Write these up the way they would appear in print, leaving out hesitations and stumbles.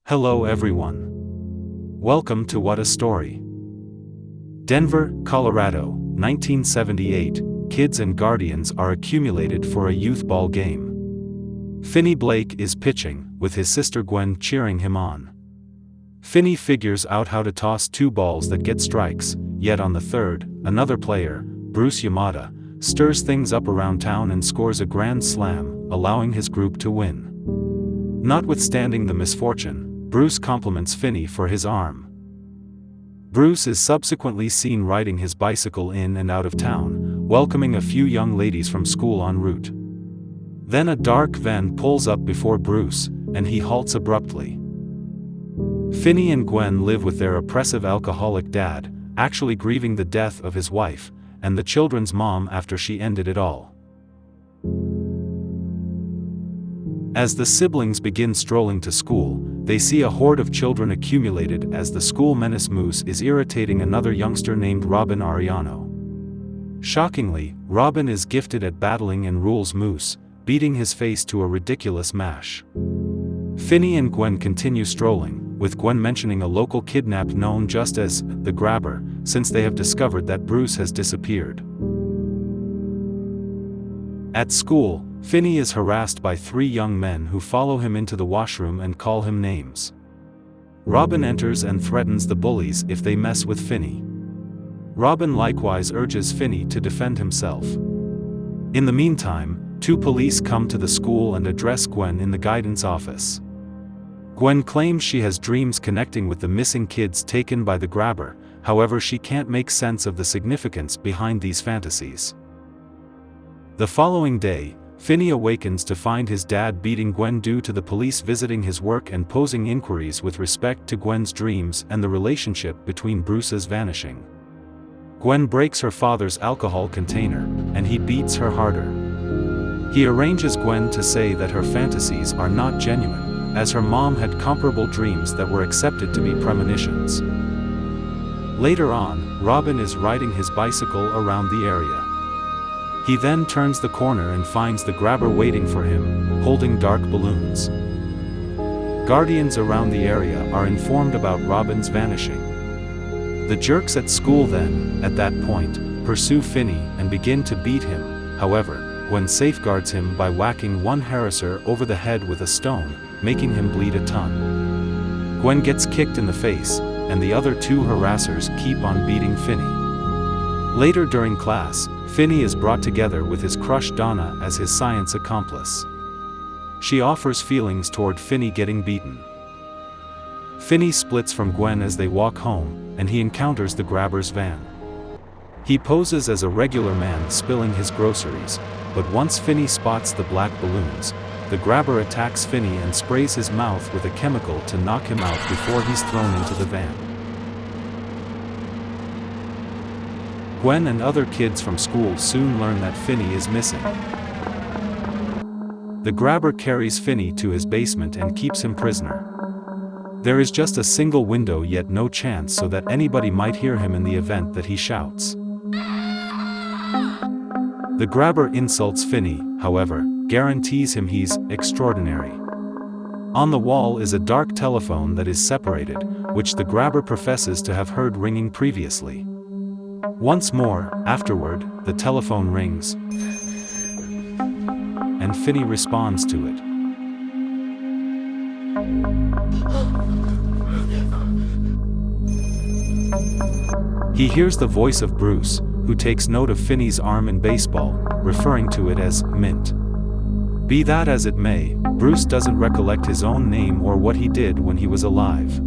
Hello everyone. Welcome to What a Story. Denver, Colorado, 1978, kids and guardians are accumulated for a youth ball game. Finney Blake is pitching, with his sister Gwen cheering him on. Finney figures out how to toss two balls that get strikes, yet on the third, another player, Bruce Yamada, stirs things up around town and scores a grand slam, allowing his group to win. Notwithstanding the misfortune, Bruce compliments Finney for his arm. Bruce is subsequently seen riding his bicycle in and out of town, welcoming a few young ladies from school en route. Then a dark van pulls up before Bruce, and he halts abruptly. Finney and Gwen live with their oppressive alcoholic dad, actually grieving the death of his wife, and the children's mom after she ended it all. As the siblings begin strolling to school, they see a horde of children accumulated as the school menace Moose is irritating another youngster named Robin Ariano. Shockingly, Robin is gifted at battling and rules Moose, beating his face to a ridiculous mash. Finney and Gwen continue strolling, with Gwen mentioning a local kidnap known just as the Grabber, since they have discovered that Bruce has disappeared. At school, Finney is harassed by three young men who follow him into the washroom and call him names. Robin enters and threatens the bullies if they mess with Finney. Robin likewise urges Finney to defend himself. In the meantime, two police come to the school and address Gwen in the guidance office. Gwen claims she has dreams connecting with the missing kids taken by the Grabber, however she can't make sense of the significance behind these fantasies. The following day, Finney awakens to find his dad beating Gwen due to the police visiting his work and posing inquiries with respect to Gwen's dreams and the relationship between Bruce's vanishing. Gwen breaks her father's alcohol container, and he beats her harder. He arranges Gwen to say that her fantasies are not genuine, as her mom had comparable dreams that were accepted to be premonitions. Later on, Robin is riding his bicycle around the area. He then turns the corner and finds the Grabber waiting for him, holding dark balloons. Guardians around the area are informed about Robin's vanishing. The jerks at school then, at that point, pursue Finney and begin to beat him. However, Gwen safeguards him by whacking one harasser over the head with a stone, making him bleed a ton. Gwen gets kicked in the face, and the other two harassers keep on beating Finney. Later during class, Finney is brought together with his crush Donna as his science accomplice. She offers feelings toward Finney getting beaten. Finney splits from Gwen as they walk home, and he encounters the Grabber's van. He poses as a regular man spilling his groceries, but once Finney spots the black balloons, the Grabber attacks Finney and sprays his mouth with a chemical to knock him out before he's thrown into the van. Gwen and other kids from school soon learn that Finney is missing. The Grabber carries Finney to his basement and keeps him prisoner. There is just a single window yet no chance so that anybody might hear him in the event that he shouts. The Grabber insults Finney, however, guarantees him he's extraordinary. On the wall is a dark telephone that is separated, which the Grabber professes to have heard ringing previously. Once more, afterward, the telephone rings, and Finney responds to it. He hears the voice of Bruce, who takes note of Finney's arm in baseball, referring to it as mint. Be that as it may, Bruce doesn't recollect his own name or what he did when he was alive.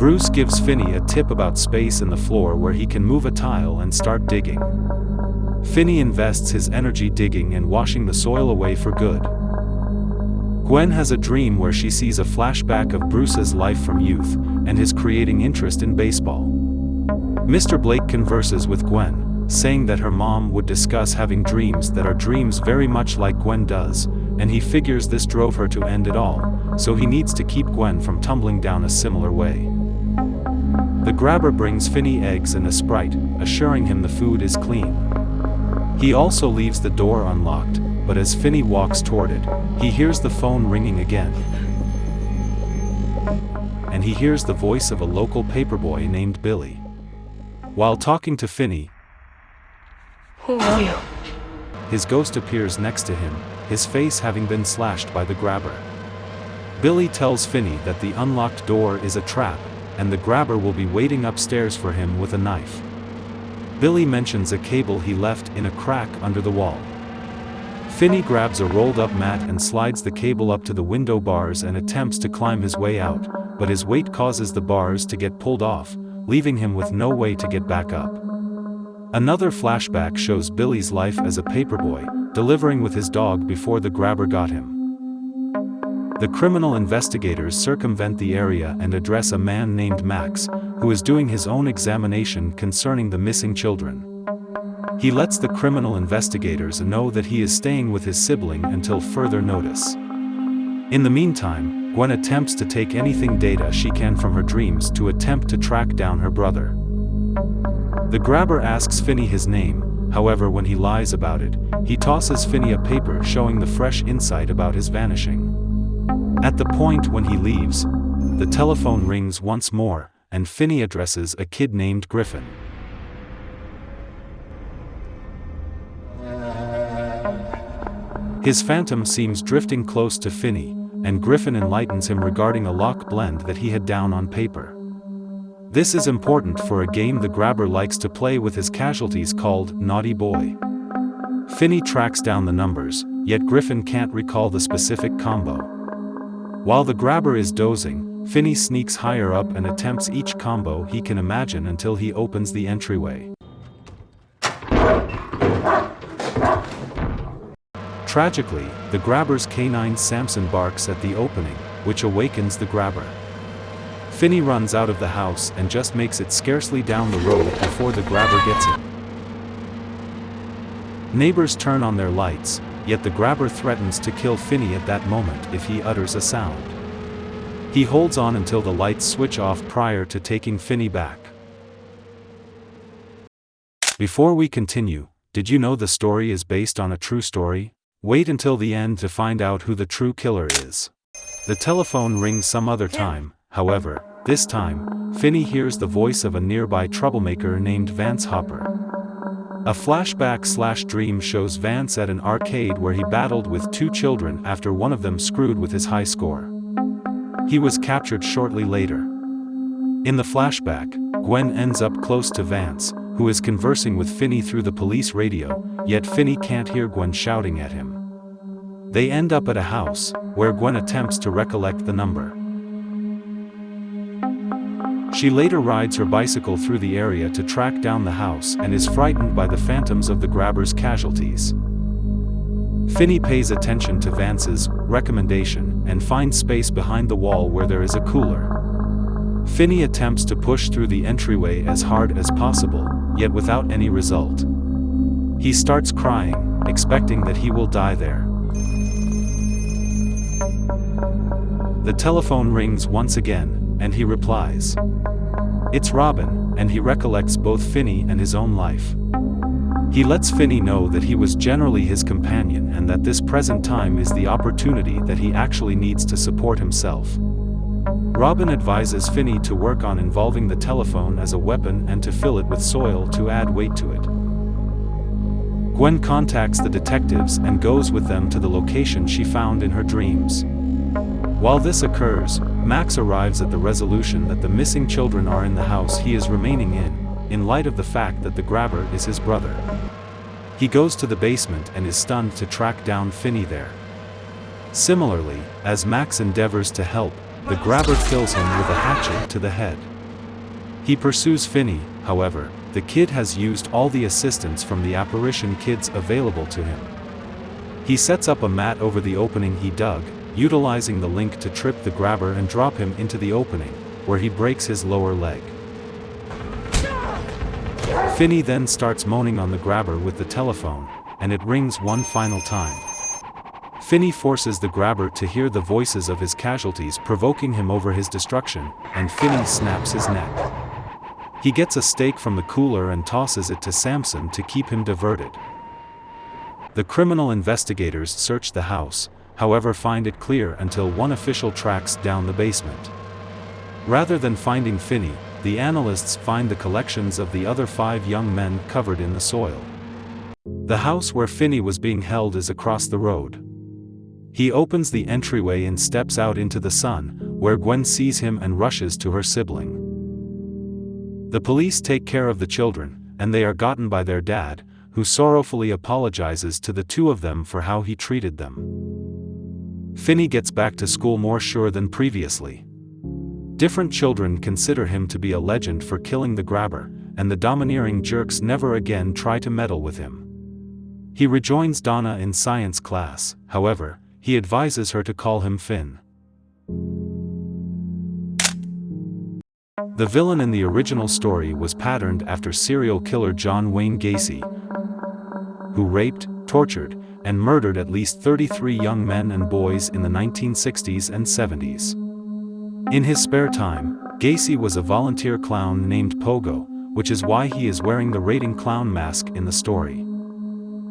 Bruce gives Finney a tip about space in the floor where he can move a tile and start digging. Finney invests his energy digging and washing the soil away for good. Gwen has a dream where she sees a flashback of Bruce's life from youth, and his creating interest in baseball. Mr. Blake converses with Gwen, saying that her mom would discuss having dreams that are dreams very much like Gwen does, and he figures this drove her to end it all, so he needs to keep Gwen from tumbling down a similar way. The Grabber brings Finney eggs and a Sprite, assuring him the food is clean. He also leaves the door unlocked, but as Finney walks toward it, he hears the phone ringing again. and he hears the voice of a local paperboy named Billy. While talking to Finney, "Who are you?" his ghost appears next to him, his face having been slashed by the grabber. Billy tells Finney that the unlocked door is a trap, and the grabber will be waiting upstairs for him with a knife. Billy mentions a cable he left in a crack under the wall. Finney grabs a rolled-up mat and slides the cable up to the window bars and attempts to climb his way out, but his weight causes the bars to get pulled off, leaving him with no way to get back up. Another flashback shows Billy's life as a paperboy, delivering with his dog before the grabber got him. The criminal investigators circumvent the area and address a man named Max, who is doing his own examination concerning the missing children. He lets the criminal investigators know that he is staying with his sibling until further notice. In the meantime, Gwen attempts to take anything data she can from her dreams to attempt to track down her brother. The grabber asks Finney his name, however when he lies about it, he tosses Finney a paper showing the fresh insight about his vanishing. At the point when he leaves, the telephone rings once more, and Finney addresses a kid named Griffin. His phantom seems drifting close to Finney, and Griffin enlightens him regarding a lock blend that he had down on paper. This is important for a game the grabber likes to play with his casualties called Naughty Boy. Finney tracks down the numbers, yet Griffin can't recall the specific combo. While the grabber is dozing, Finney sneaks higher up and attempts each combo he can imagine until he opens the entryway. Tragically, the grabber's canine Samson barks at the opening, which awakens the grabber. Finney runs out of the house and just makes it scarcely down the road before the grabber gets him. Neighbors turn on their lights, yet the grabber threatens to kill Finney at that moment if he utters a sound. He holds on until the lights switch off prior to taking Finney back. Before we continue, did you know the story is based on a true story? Wait until the end to find out who the true killer is. The telephone rings some other time, however, this time, Finney hears the voice of a nearby troublemaker named Vance Hopper. A flashback/dream shows Vance at an arcade where he battled with two children after one of them screwed with his high score. He was captured shortly later. In the flashback, Gwen ends up close to Vance, who is conversing with Finney through the police radio, yet Finney can't hear Gwen shouting at him. They end up at a house, where Gwen attempts to recollect the number. She later rides her bicycle through the area to track down the house and is frightened by the phantoms of the grabber's casualties. Finney pays attention to Vance's recommendation and finds space behind the wall where there is a cooler. Finney attempts to push through the entryway as hard as possible, yet without any result. He starts crying, expecting that he will die there. The telephone rings once again, and he replies. It's Robin, and he recollects both Finney and his own life. He lets Finney know that he was generally his companion and that this present time is the opportunity that he actually needs to support himself. Robin advises Finney to work on involving the telephone as a weapon and to fill it with soil to add weight to it. Gwen contacts the detectives and goes with them to the location she found in her dreams. While this occurs, Max arrives at the resolution that the missing children are in the house he is remaining in light of the fact that the grabber is his brother. He goes to the basement and is stunned to track down Finney there. Similarly, as Max endeavors to help, the grabber kills him with a hatchet to the head. He pursues Finney, however, the kid has used all the assistance from the apparition kids available to him. He sets up a mat over the opening he dug, utilizing the link to trip the grabber and drop him into the opening, where he breaks his lower leg. Finney then starts moaning on the grabber with the telephone, and it rings one final time. Finney forces the grabber to hear the voices of his casualties provoking him over his destruction, and Finney snaps his neck. He gets a steak from the cooler and tosses it to Samson to keep him diverted. The criminal investigators search the house, however find it clear until one official tracks down the basement. Rather than finding Finney, the analysts find the collections of the other 5 young men covered in the soil. The house where Finney was being held is across the road. He opens the entryway and steps out into the sun, where Gwen sees him and rushes to her sibling. The police take care of the children, and they are gotten by their dad, who sorrowfully apologizes to the 2 of them for how he treated them. Finney gets back to school more sure than previously. Different children consider him to be a legend for killing the grabber, and the domineering jerks never again try to meddle with him. He rejoins Donna in science class, however, he advises her to call him Finn. The villain in the original story was patterned after serial killer John Wayne Gacy, who raped, tortured, and murdered at least 33 young men and boys in the 1960s and 70s. In his spare time, Gacy was a volunteer clown named Pogo, which is why he is wearing the rating clown mask in the story.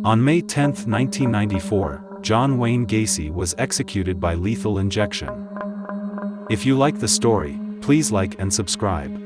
On May 10, 1994, John Wayne Gacy was executed by lethal injection. If you like the story, please like and subscribe.